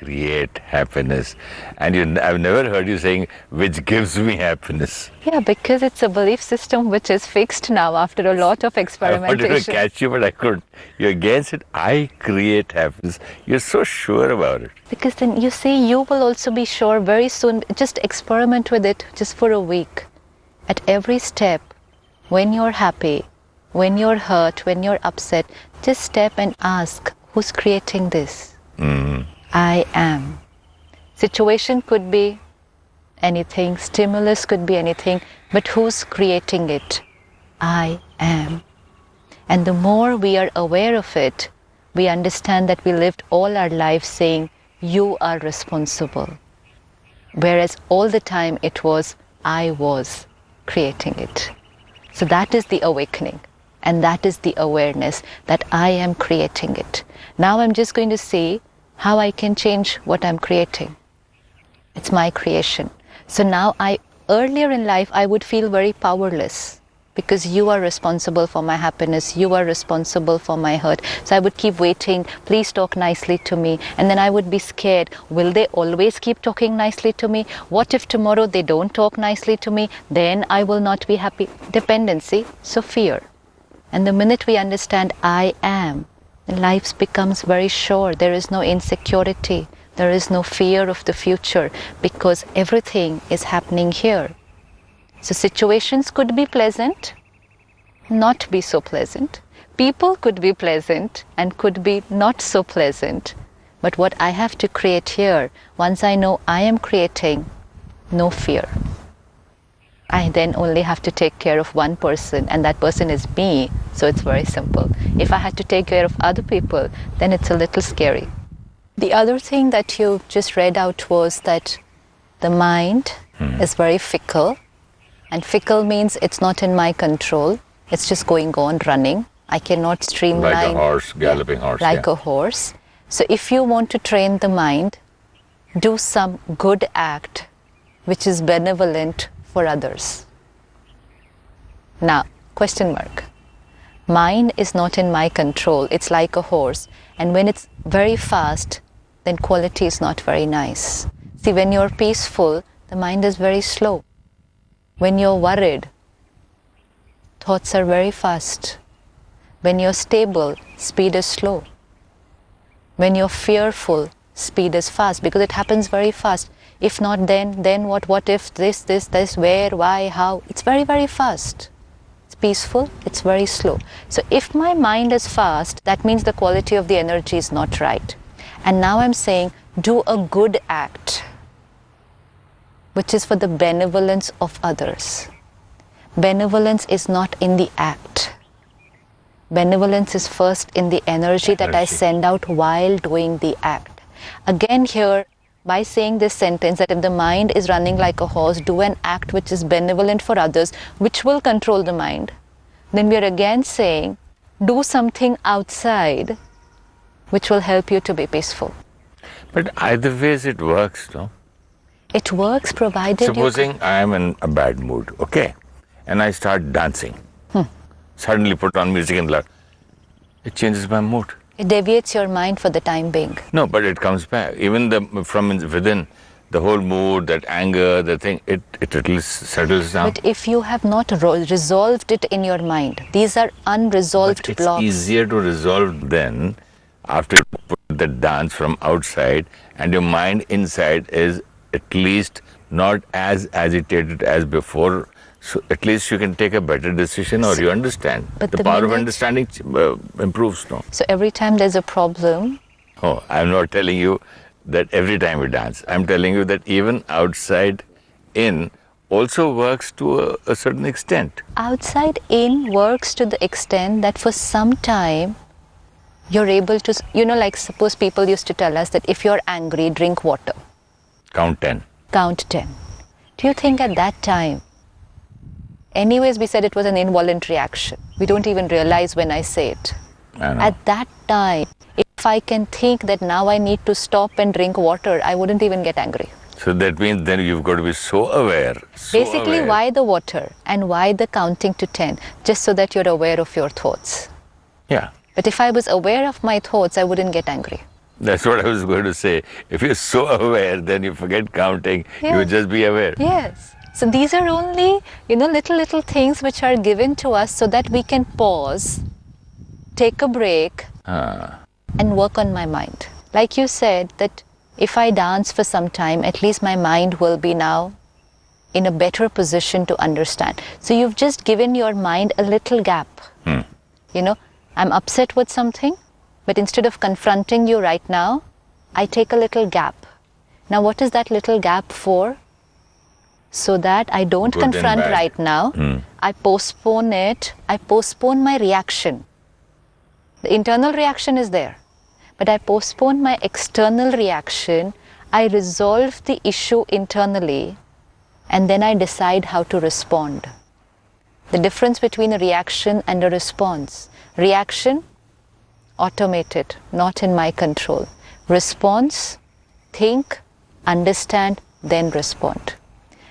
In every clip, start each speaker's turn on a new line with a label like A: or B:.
A: create happiness. And I've never heard you saying, which gives me happiness.
B: Yeah, because it's a belief system which is fixed now after a lot of
A: I
B: experimentation.
A: wanted to catch you, but I couldn't. You again said, I create happiness. You're so sure about it.
B: Because then you see, you will also be sure very soon. Just experiment with it just for a week. At every step, when you're happy, when you're hurt, when you're upset, just step and ask, who's creating this? I am. Situation could be anything, stimulus could be anything, but who's creating it? I am. And the more we are aware of it, we understand that we lived all our lives saying, you are responsible. Whereas all the time it was, I was creating it. So that is the awakening. And that is the awareness that I am creating it. Now I'm just going to see how I can change what I'm creating. It's my creation. So now earlier in life, I would feel very powerless because you are responsible for my happiness. You are responsible for my hurt. So I would keep waiting. Please talk nicely to me. And then I would be scared. Will they always keep talking nicely to me? What if tomorrow they don't talk nicely to me? Then I will not be happy. Dependency, so fear. And the minute we understand I am, life becomes very sure. There is no insecurity. There is no fear of the future because everything is happening here. So situations could be pleasant, not be so pleasant. People could be pleasant and could be not so pleasant. But what I have to create here, once I know I am creating, no fear. I then only have to take care of one person, and that person is me, so it's very simple. If I had to take care of other people, then it's a little scary. The other thing that you just read out was that the mind is very fickle, and fickle means it's not in my control, it's just going on running. I cannot streamline.
A: Like a horse, galloping horse.
B: Like a horse. So if you want to train the mind, do some good act which is benevolent for others. Now, question mark. Mind is not in my control. It's like a horse. And when it's very fast, then quality is not very nice. See, when you're peaceful, the mind is very slow. When you're worried, thoughts are very fast. When you're stable, speed is slow. When you're fearful, speed is fast because it happens very fast. If not then what? What if this, where, why, how? It's very, very fast. It's peaceful, it's very slow. So if my mind is fast, that means the quality of the energy is not right. And now I'm saying, do a good act, which is for the benevolence of others. Benevolence is not in the act. Benevolence is first in the energy that I send out while doing the act. Again here, by saying this sentence that if the mind is running like a horse, do an act which is benevolent for others, which will control the mind, then we are again saying, do something outside which will help you to be peaceful.
A: But either ways it works, no?
B: It works provided
A: Supposing I am in a bad mood, okay, and I start dancing. Suddenly put on music and loud. It changes my mood.
B: It deviates your mind for the time being.
A: No, but it comes back. Even from within, the whole mood, that anger, the thing, it at least settles down.
B: But if you have not resolved it in your mind, these are unresolved
A: but
B: blocks.
A: It's easier to resolve then after you put the dance from outside and your mind inside is at least not as agitated as before. So at least you can take a better decision or you understand.
B: But
A: the power of understanding improves, no?
B: So every time there's a problem...
A: Oh, I'm not telling you that every time we dance. I'm telling you that even outside in also works to a certain extent.
B: Outside in works to the extent that for some time you're able to... like suppose people used to tell us that if you're angry, drink water.
A: Count 10.
B: Count 10. Do you think at that time... Anyways, we said it was an involuntary action. We don't even realize when I say it. At that time, if I can think that now I need to stop and drink water, I wouldn't even get angry.
A: So that means then you've got to be so aware.
B: Basically, why the water and why the counting to 10? Just so that you're aware of your thoughts.
A: Yeah.
B: But if I was aware of my thoughts, I wouldn't get angry.
A: That's what I was going to say. If you're so aware, then you forget counting. You
B: Yes.
A: just be aware.
B: Yes. So these are only, little things which are given to us so that we can pause, take a break, and work on my mind. Like you said, that if I dance for some time, at least my mind will be now in a better position to understand. So you've just given your mind a little gap. I'm upset with something, but instead of confronting you right now, I take a little gap. Now, what is that little gap for? So that I don't
A: Good and
B: confront
A: bad.
B: right now. I postpone it. I postpone my reaction. The internal reaction is there, but I postpone my external reaction. I resolve the issue internally, and then I decide how to respond. The difference between a reaction and a response. Reaction, automated, not in my control. Response, think, understand, then respond.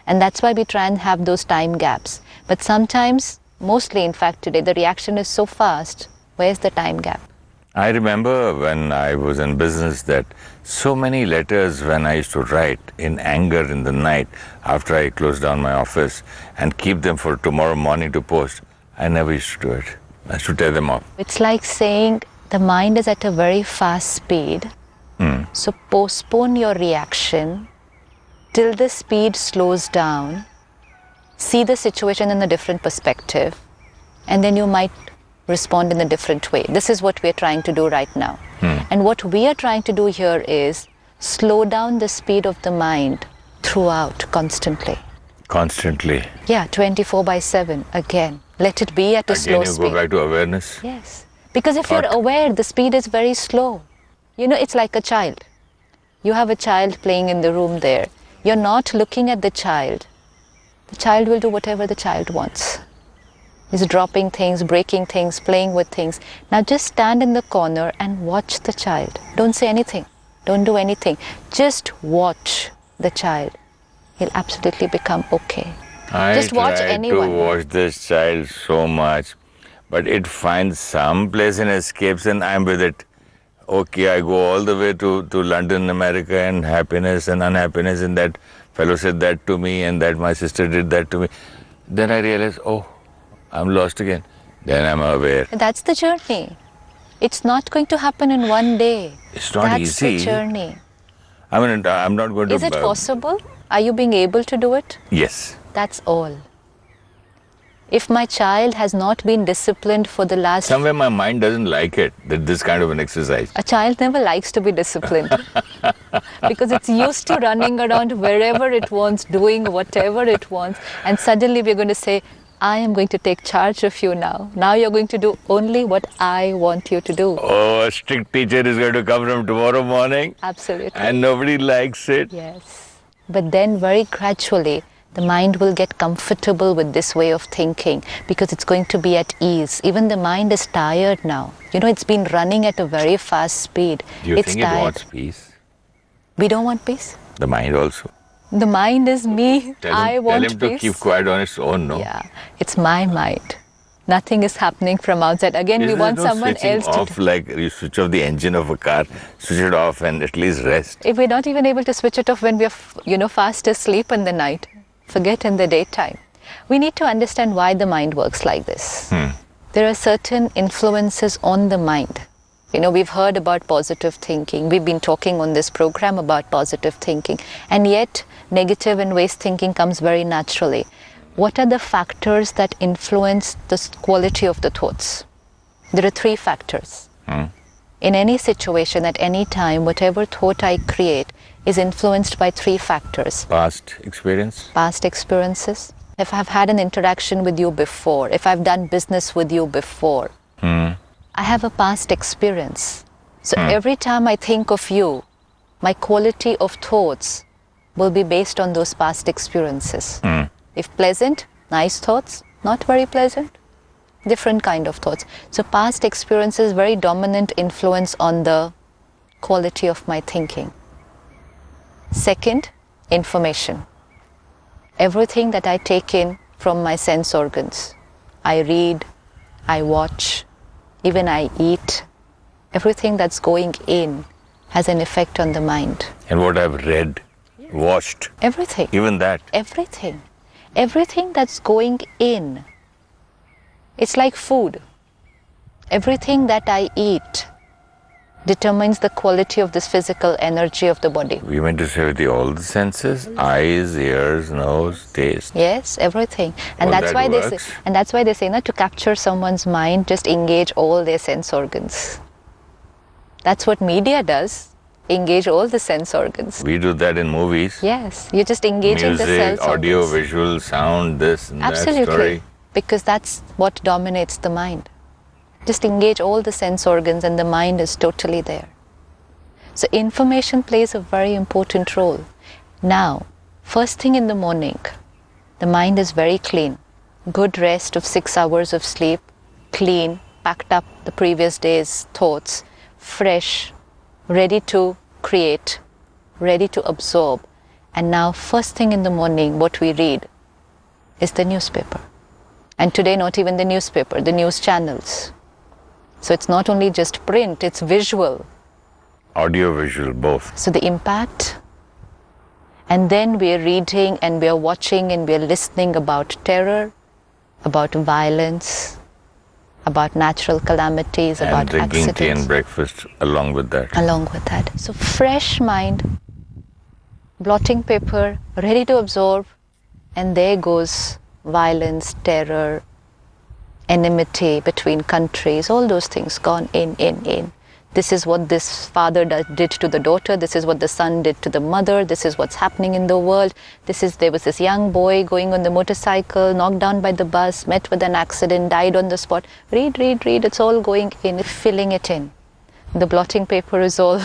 B: And that's why we try and have those time gaps. But sometimes, mostly in fact today, the reaction is so fast. Where's the time gap?
A: I remember when I was in business that so many letters when I used to write in anger in the night after I closed down my office and keep them for tomorrow morning to post, I never used to do it. I used to tear them off.
B: It's like saying the mind is at a very fast speed. So postpone your reaction till the speed slows down. See the situation in a different perspective, and then you might respond in a different way. This is what we're trying to do right now. And what we are trying to do here is slow down the speed of the mind throughout, constantly.
A: Constantly.
B: Yeah, 24/7 again. Let it be at a slow
A: Again, you
B: speed.
A: go back to awareness.
B: Yes. Because if you're aware, the speed is very slow. It's like a child. You have a child playing in the room there. You're not looking at the child. The child will do whatever the child wants. He's dropping things, breaking things, playing with things. Now just stand in the corner and watch the child. Don't say anything. Don't do anything. Just watch the child. He'll absolutely become okay. Just watch anyone.
A: I try to watch this child so much, but it finds some place and escapes and I'm with it. Okay, I go all the way to London, America, and happiness and unhappiness, and that fellow said that to me, and that my sister did that to me. Then I realize, oh, I'm lost again. Then I'm aware.
B: That's the journey. It's not going to happen in one day.
A: It's not easy.
B: That's the journey.
A: I mean, I'm not going to...
B: Is it possible? Are you being able to do it?
A: Yes.
B: That's all. If my child has not been disciplined for the last...
A: Somewhere my mind doesn't like it, this kind of an exercise.
B: A child never likes to be disciplined because it's used to running around wherever it wants, doing whatever it wants, and suddenly we're going to say, I am going to take charge of you now. Now you're going to do only what I want you to do.
A: Oh, a strict teacher is going to come from tomorrow morning.
B: Absolutely.
A: And nobody likes it.
B: Yes. But then very gradually, the mind will get comfortable with this way of thinking because it's going to be at ease. Even the mind is tired now. It's been running at a very fast speed.
A: Do you
B: It's
A: think
B: tired.
A: it wants peace?
B: We don't want peace.
A: The mind also.
B: The mind is me. I want
A: Tell him
B: peace.
A: to keep quiet on its own, no?
B: Yeah, it's my mind. Nothing is happening from outside. Again, we want someone else to...
A: off, like you switch off the engine of a car, switch it off and at least rest.
B: If we're not even able to switch it off when we're, fast asleep in the night, forget in the daytime. We need to understand why the mind works like this. There are certain influences on the mind. We've heard about positive thinking. We've been talking on this program about positive thinking. And yet, negative and waste thinking comes very naturally. What are the factors that influence the quality of the thoughts? There are 3 factors. In any situation, at any time, whatever thought I create is influenced by 3 factors.
A: Past experience?
B: Past experiences. If I've had an interaction with you before, if I've done business with you before, I have a past experience. So every time I think of you, my quality of thoughts will be based on those past experiences. If pleasant, nice thoughts, not very pleasant, different kind of thoughts. So past experiences, very dominant influence on the quality of my thinking. Second, information. Everything that I take in from my sense organs. I read, I watch, even I eat. Everything that's going in has an effect on the mind.
A: And what I've read, watched,
B: Everything.
A: even that.
B: Everything. Everything that's going in. It's like food. Everything that I eat determines the quality of this physical energy of the body.
A: We meant to say with all the senses, eyes, ears, nose, taste.
B: Yes, everything. And
A: All
B: that's
A: that
B: why they say,
A: works.
B: and that's why they say, to capture someone's mind, just engage all their sense organs. That's what media does. Engage all the sense organs.
A: We do that in movies.
B: Yes, you're just engaging the
A: Music,
B: sense
A: audio,
B: organs.
A: visual, sound, this and
B: Absolutely.
A: that story.
B: Because that's what dominates the mind. Just engage all the sense organs and the mind is totally there. So information plays a very important role. Now, first thing in the morning, the mind is very clean. Good rest of 6 hours of sleep, clean, packed up the previous day's thoughts, fresh, ready to create, ready to absorb. And now, first thing in the morning, what we read is the newspaper. And today, not even the newspaper, the news channels. So it's not only just print, it's visual.
A: Audio, visual, both.
B: So the impact. And then we are reading and we are watching and we are listening about terror, about violence, about natural calamities,
A: And
B: about
A: drinking
B: accidents.
A: tea and breakfast along with that.
B: Along with that. So fresh mind, blotting paper, ready to absorb, and there goes violence, terror, enmity between countries, all those things gone in. This is what this father did to the daughter, this is what the son did to the mother, this is what's happening in the world, there was this young boy going on the motorcycle, knocked down by the bus, met with an accident, died on the spot. Read, it's all going in, filling it in. The blotting paper is all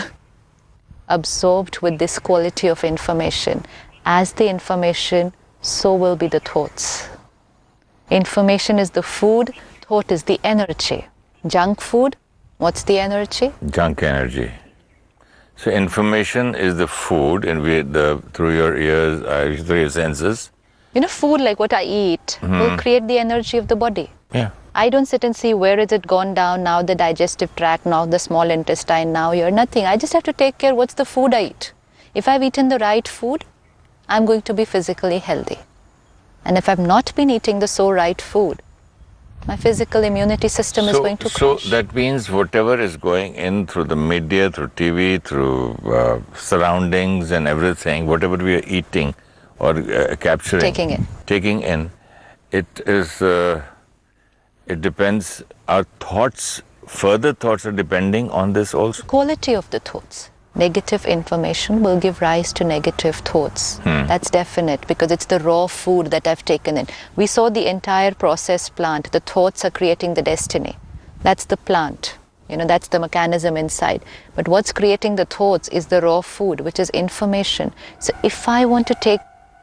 B: absorbed with this quality of information. As the information, so will be the thoughts. Information is the food, thought is the energy. Junk food, what's the energy?
A: Junk energy. So information is the food, and through your ears, through your senses.
B: Food like what I eat will create the energy of the body.
A: Yeah.
B: I don't sit and see where is it gone down, now the digestive tract, now the small intestine, now you're nothing. I just have to take care what's the food I eat. If I've eaten the right food, I'm going to be physically healthy. And if I've not been eating the right food, my physical immunity system is going to crash.
A: So that means whatever is going in through the media, through TV, through surroundings and everything, whatever we are eating or capturing, taking in, it depends. Our thoughts, further thoughts are depending on this also.
B: Quality of the thoughts. Negative information will give rise to negative thoughts. That's definite because it's the raw food that I've taken in. We saw the entire process plant. The thoughts are creating the destiny. That's the plant. That's the mechanism inside. But what's creating the thoughts is the raw food, which is information. So if I want to take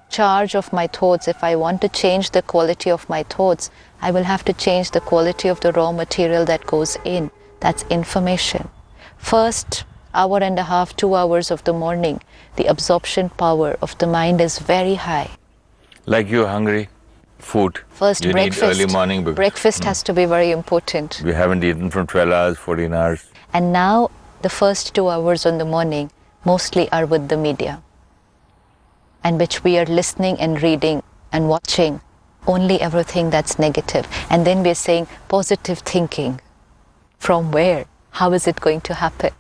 B: charge of my thoughts, if I want to change the quality of my thoughts, I will have to change the quality of the raw material that goes in. That's information. First hour and a half, 2 hours of the morning, the absorption power of the mind is very high.
A: Like you're hungry, food.
B: First,
A: you
B: breakfast.
A: Need early morning.
B: Breakfast has to be very important.
A: We haven't eaten from 12 hours, 14 hours.
B: And now, the first 2 hours in the morning mostly are with the media, and which we are listening and reading and watching only everything that's negative. And then we're saying positive thinking. From where? How is it going to happen?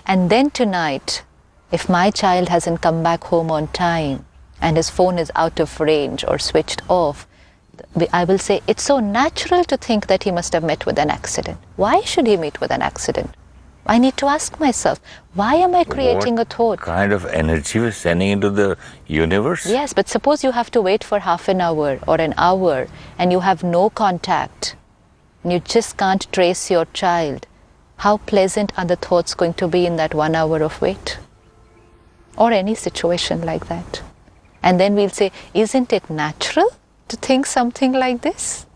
B: And then tonight, if my child hasn't come back home on time and his phone is out of range or switched off, I will say it's so natural to think that he must have met with an accident. Why should he meet with an accident? I need to ask myself, why am I creating a thought?
A: What kind of energy we're sending into the universe?
B: Yes, but suppose you have to wait for half an hour or an hour and you have no contact and you just can't trace your child. How pleasant are the thoughts going to be in that 1 hour of wait? Or any situation like that. And then we'll say, isn't it natural to think something like this?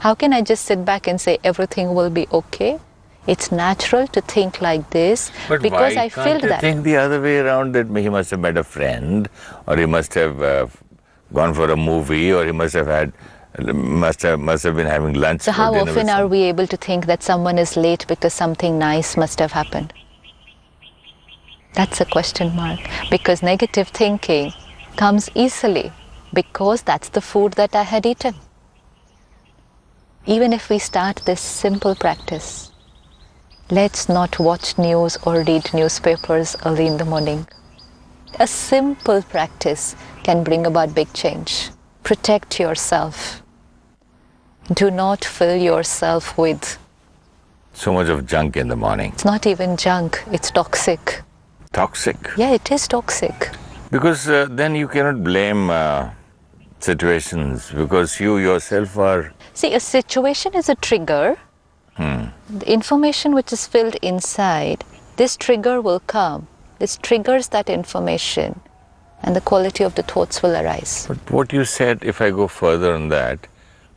B: How can I just sit back and say everything will be okay? It's natural to think like this because I feel that.
A: But why can't you think the other way around, that he must have met a friend, or he must have gone for a movie, or he must have been having lunch.
B: So how often are we able to think that someone is late because something nice must have happened? That's a question mark. Because negative thinking comes easily because that's the food that I had eaten. Even if we start this simple practice, let's not watch news or read newspapers early in the morning. A simple practice can bring about big change. Protect yourself. Do not fill yourself with
A: So much of junk in the morning.
B: It's not even junk, it's toxic.
A: Toxic.
B: Yeah, it is toxic.
A: Because then you cannot blame situations because you yourself are.
B: See, a situation is a trigger. The information which is filled inside, this trigger will come. This triggers that information and the quality of the thoughts will arise.
A: But what you said, if I go further on that,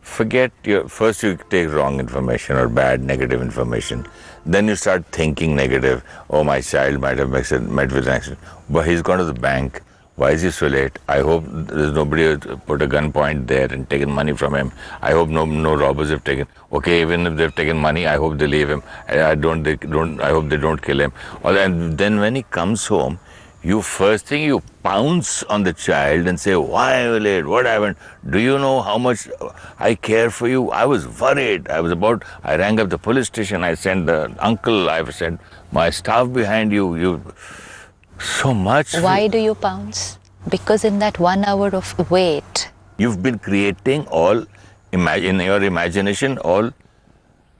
A: forget first you take wrong information or bad negative information, then you start thinking negative. Oh, my child might have met with an accident, but he's gone to the bank. Why is he so late? I hope there's nobody who put a gunpoint there and taken money from him. I hope no robbers have taken. Okay, even if they've taken money, I hope they leave him. I hope they don't kill him. And then when he comes home, you first thing you pounce on the child and say, why are you late? What happened? Do you know how much I care for you? I was worried. I rang up the police station. I sent the uncle. I sent my staff behind you. So much.
B: Why do you pounce? Because in that 1 hour of wait,
A: you've been creating all, in your imagination, all.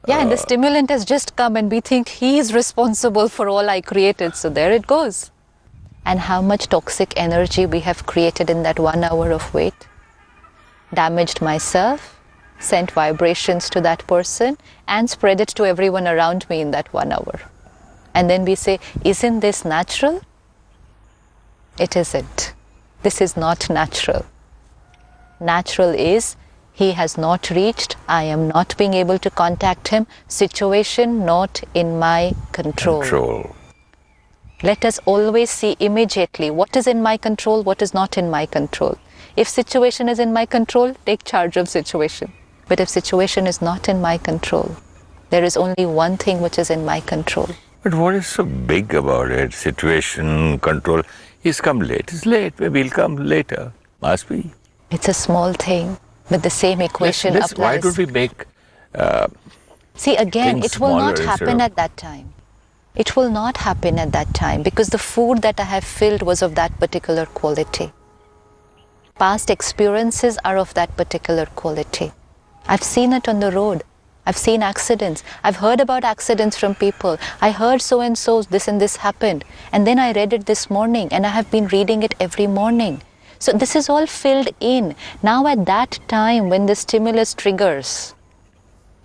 B: Yeah, and the stimulant has just come and we think he is responsible for all I created. So there it goes. And how much toxic energy we have created in that 1 hour of wait. Damaged myself, sent vibrations to that person and spread it to everyone around me in that 1 hour. And then we say, isn't this natural? It isn't. This is not natural. Natural is he has not reached, I am not being able to contact him, situation not in my control. Let us always see immediately what is in my control, what is not in my control. If situation is in my control, take charge of situation. But if situation is not in my control, there is only one thing which is in my control.
A: But what is so big about it? Situation, control. He's come late. He's late. Maybe he'll come later. Must be.
B: It's a small thing, but the same equation applies.
A: Why don't we make
B: See, again,
A: things
B: it will not
A: smaller
B: happen at that time. It will not happen at that time because the food that I have filled was of that particular quality. Past experiences are of that particular quality. I've seen it on the road. I've seen accidents. I've heard about accidents from people. I heard so and so, this and this happened. And then I read it this morning and I have been reading it every morning. So this is all filled in. Now at that time when the stimulus triggers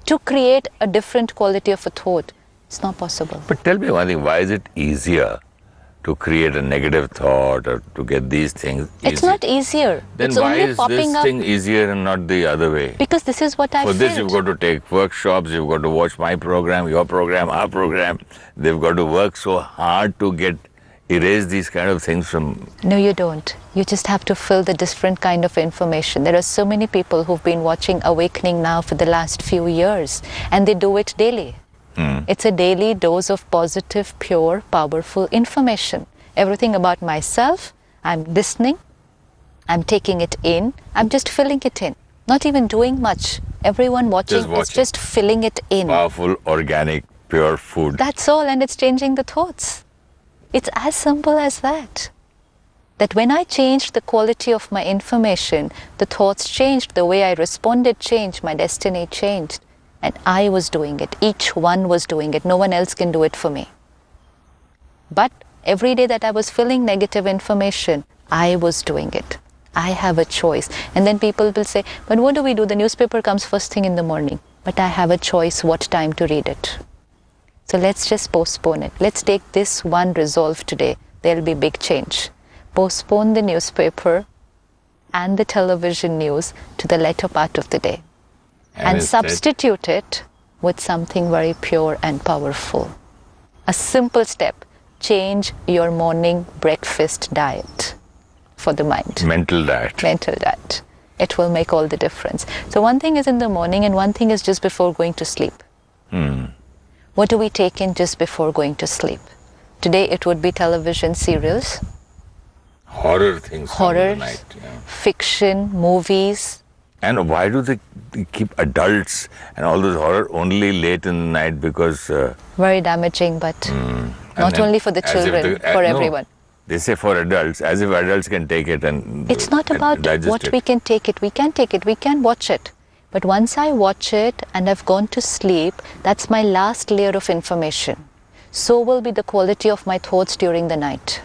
B: to create a different quality of a thought, it's not possible.
A: But tell me one thing, why is it easier to create a negative thought or to get these things easy?
B: It's not easier.
A: Then
B: it's
A: why
B: only
A: is
B: popping
A: this
B: up
A: thing easier and not the other way?
B: because this is what I
A: For
B: felt.
A: this, you've got to take workshops, you've got to watch my program, your program, our program. They've got to work so hard to erase these kind of things from...
B: No, you don't. You just have to fill the different kind of information. There are so many people who've been watching Awakening Now for the last few years, and they do it daily. It's a daily dose of positive, pure, powerful information. Everything about myself, I'm listening, I'm taking it in, I'm just filling it in. Not even doing much. Everyone watching is just filling it in.
A: Powerful, organic, pure food.
B: That's all, and it's changing the thoughts. It's as simple as that. That when I changed the quality of my information, the thoughts changed, the way I responded changed, my destiny changed. And I was doing it. Each one was doing it. No one else can do it for me. But every day that I was filling negative information, I was doing it. I have a choice. And then people will say, but what do we do? The newspaper comes first thing in the morning. But I have a choice what time to read it. So let's just postpone it. Let's take this one resolve today. There'll be big change. Postpone the newspaper and the television news to the later part of the day. And substitute it with something very pure and powerful. A simple step. Change your morning breakfast diet for the mind.
A: Mental diet.
B: Mental diet. It will make all the difference. So one thing is in the morning and one thing is just before going to sleep. What do we take in just before going to sleep? Today it would be television serials,
A: Horror things come in
B: horrors,
A: the night. Yeah.
B: fiction, movies.
A: And why do they keep adults and all this horror only late in the night? Because
B: Very damaging, but not
A: and
B: only for the
A: as if
B: children, for
A: no,
B: everyone.
A: They say for adults, as if adults can take it and
B: It's not
A: and
B: about
A: digest
B: what
A: it.
B: we can take it. We can take it. We can watch it. But once I watch it and I've gone to sleep, that's my last layer of information. So will be the quality of my thoughts during the night.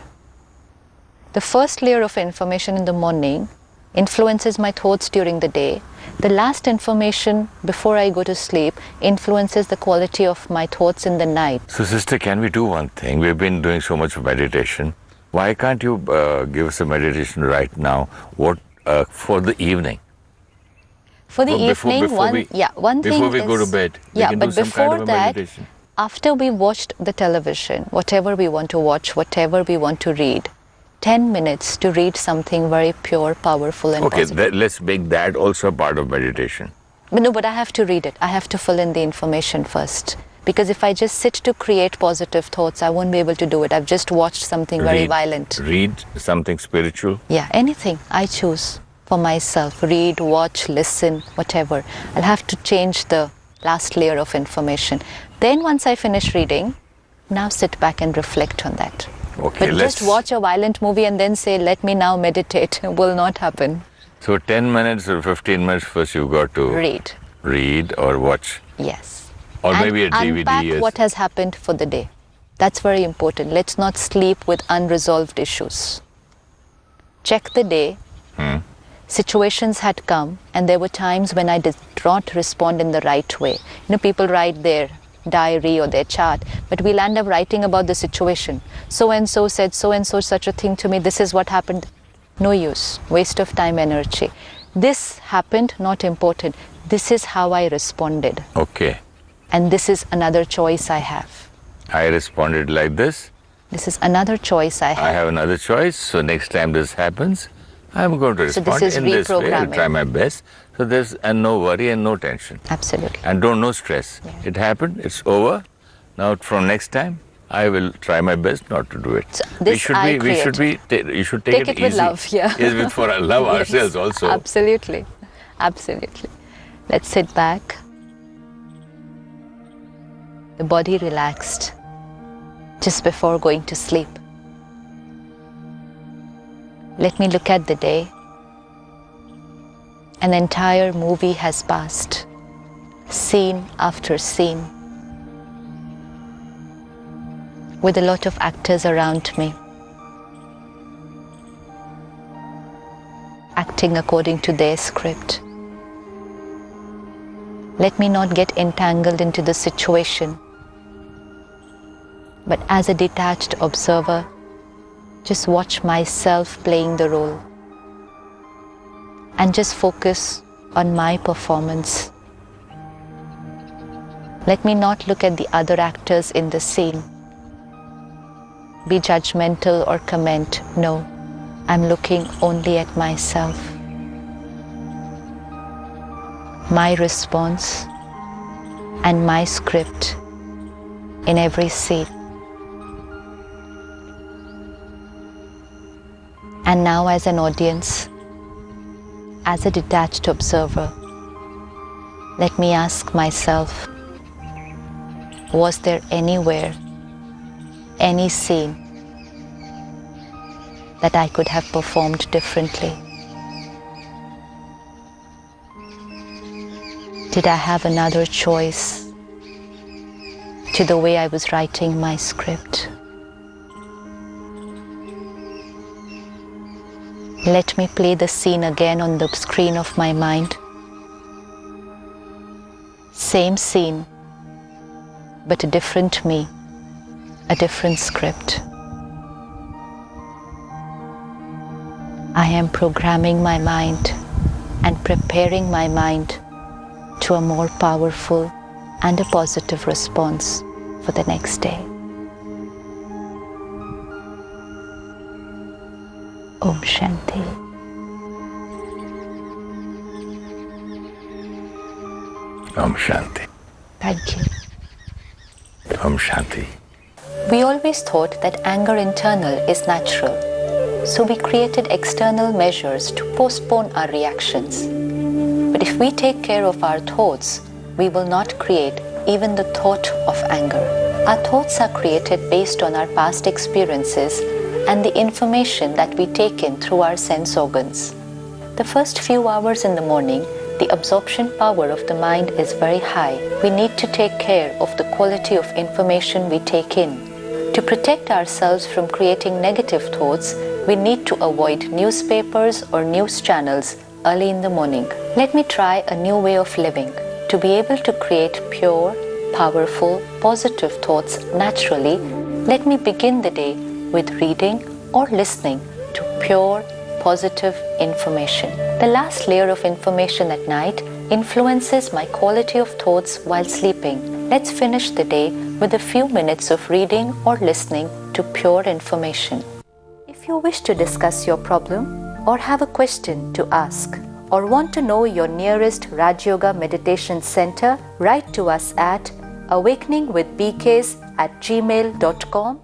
B: The first layer of information in the morning influences my thoughts during the day. The last information before I go to sleep influences the quality of my thoughts in the night.
A: So, sister, can we do one thing? We've been doing so much meditation. Why can't you give us a meditation right now? What for the evening?
B: For the
A: Before-
B: evening,
A: before we-
B: one thing
A: before we go
B: is-
A: to bed, we
B: yeah,
A: can
B: but
A: do some
B: before
A: kind of a
B: that,
A: meditation.
B: after we watched the television, whatever we want to watch, whatever we want to read, 10 minutes to read something very pure, powerful and
A: Okay,
B: positive.
A: let's make that also a part of meditation.
B: But I have to read it. I have to fill in the information first. Because if I just sit to create positive thoughts, I won't be able to do it. I've just watched something very violent.
A: Read something spiritual.
B: Yeah, anything I choose for myself. Read, watch, listen, whatever. I'll have to change the last layer of information. Then once I finish reading, now sit back and reflect on that.
A: Okay,
B: But just watch a violent movie and then say, let me now meditate, will not happen.
A: So 10 minutes or 15 minutes first you've got to
B: Read.
A: Or watch.
B: Yes.
A: Or
B: And
A: maybe a DVD.
B: unpack
A: Yes.
B: what has happened for the day. That's very important. Let's not sleep with unresolved issues. Check the day. Situations had come and there were times when I did not respond in the right way. People write their diary or their chart, but we'll end up writing about the situation. So-and-so said so-and-so such a thing to me. This is what happened. No use. Waste of time, energy. This happened, not important. This is how I responded.
A: Okay.
B: And this is another choice I have.
A: I responded like this.
B: This is another choice I
A: I
B: have.
A: have another choice. So next time this happens, I'm going to
B: So
A: respond
B: this is
A: in this way. I'll
B: reprogramming.
A: try my best. So there's no worry and no tension.
B: Absolutely.
A: And no stress.
B: Yeah.
A: It happened. It's over. Now from next time, I will try my best not to do it.
B: So this
A: You should take it
B: it
A: easy.
B: with love, yeah.
A: Yes, for our love
B: Yes,
A: ourselves also.
B: Absolutely. Absolutely. Let's sit back. The body relaxed just before going to sleep. Let me look at the day. An entire movie has passed, scene after scene, with a lot of actors around me, acting according to their script. Let me not get entangled into the situation, but as a detached observer, just watch myself playing the role and just focus on my performance. Let me not look at the other actors in the scene, be judgmental or comment. No, I'm looking only at myself. My response and my script in every scene. And now as an audience, as a detached observer, let me ask myself, was there anywhere, any scene that I could have performed differently? Did I have another choice to the way I was writing my script? Let me play the scene again on the screen of my mind. Same scene, but a different me, a different script. I am programming my mind and preparing my mind to a more powerful and a positive response for the next day. Om Shanti.
A: Om Shanti.
B: Thank you.
A: Om Shanti.
B: We always thought that anger internal is natural, so we created external measures to postpone our reactions. But if we take care of our thoughts, we will not create even the thought of anger. Our thoughts are created based on our past experiences and the information that we take in through our sense organs. The first few hours in the morning, the absorption power of the mind is very high. We need to take care of the quality of information we take in. To protect ourselves from creating negative thoughts, we need to avoid newspapers or news channels early in the morning. Let me try a new way of living. To be able to create pure, powerful, positive thoughts naturally, let me begin the day with reading or listening to pure, positive information. The last layer of information at night influences my quality of thoughts while sleeping. Let's finish the day with a few minutes of reading or listening to pure information. If you wish to discuss your problem or have a question to ask or want to know your nearest Rajayoga meditation center, write to us at awakeningwithbks@gmail.com